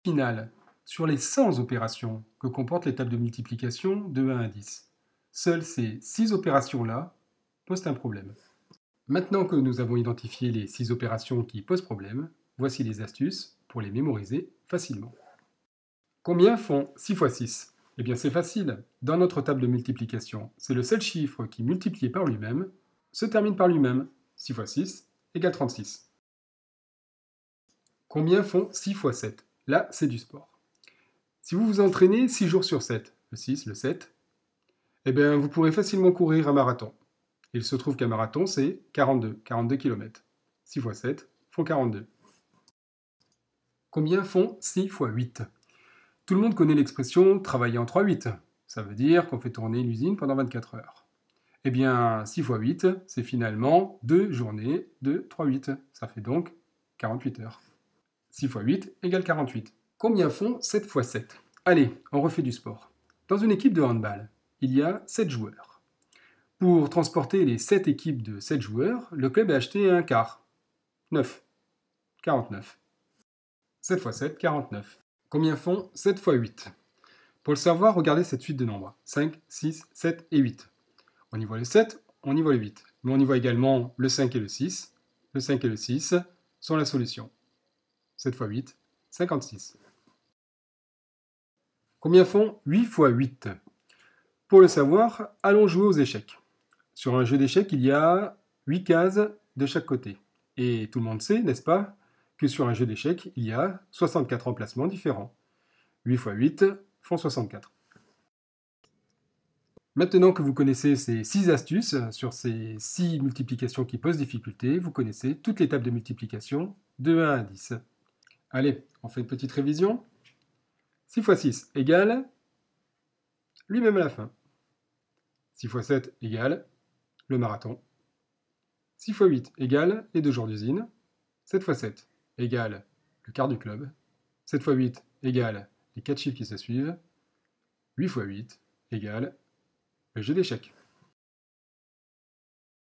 Final, sur les 100 opérations que comporte l'étape de multiplication de 1 à 10, seules ces 6 opérations-là posent un problème. Maintenant que nous avons identifié les 6 opérations qui posent problème, voici les astuces pour les mémoriser facilement. Combien font 6 fois 6? Eh bien c'est facile, dans notre table de multiplication, c'est le seul chiffre qui, multiplié par lui-même, se termine par lui-même. 6 fois 6 égale 36. Combien font 6 fois 7? Là, c'est du sport. Si vous vous entraînez 6 jours sur 7, le 6, le 7, eh bien, vous pourrez facilement courir un marathon. Il se trouve qu'un marathon, c'est 42 km. 6 fois 7 font 42. Combien font 6 fois 8? Tout le monde connaît l'expression « travailler en 3-8 ». Ça veut dire qu'on fait tourner l'usine pendant 24 heures. Eh bien, 6 fois 8, c'est finalement 2 journées de 3-8. Ça fait donc 48 heures. 6 fois 8 égale 48. Combien font 7 fois 7? Allez, on refait du sport. Dans une équipe de handball, il y a 7 joueurs. Pour transporter les 7 équipes de 7 joueurs, le club a acheté un car. 9. 49. 7 fois 7, 49. Combien font 7 fois 8? Pour le savoir, regardez cette suite de nombres. 5, 6, 7 et 8. On y voit le 7, on y voit le 8. Mais on y voit également le 5 et le 6. Le 5 et le 6 sont la solution. 7 fois 8, 56. Combien font 8 fois 8? Pour le savoir, allons jouer aux échecs. Sur un jeu d'échecs, il y a 8 cases de chaque côté. Et tout le monde sait, n'est-ce pas, que sur un jeu d'échecs, il y a 64 emplacements différents. 8 fois 8 font 64. Maintenant que vous connaissez ces 6 astuces sur ces 6 multiplications qui posent difficulté, vous connaissez toutes les tables de multiplication de 1 à 10. Allez, on fait une petite révision. 6 fois 6 égale lui-même à la fin. 6 fois 7 égale le marathon. 6 fois 8 égale les 2 jours d'usine. 7 fois 7 égale le quart du club. 7 fois 8 égale les 4 chiffres qui se suivent. 8 fois 8 égale le jeu d'échecs.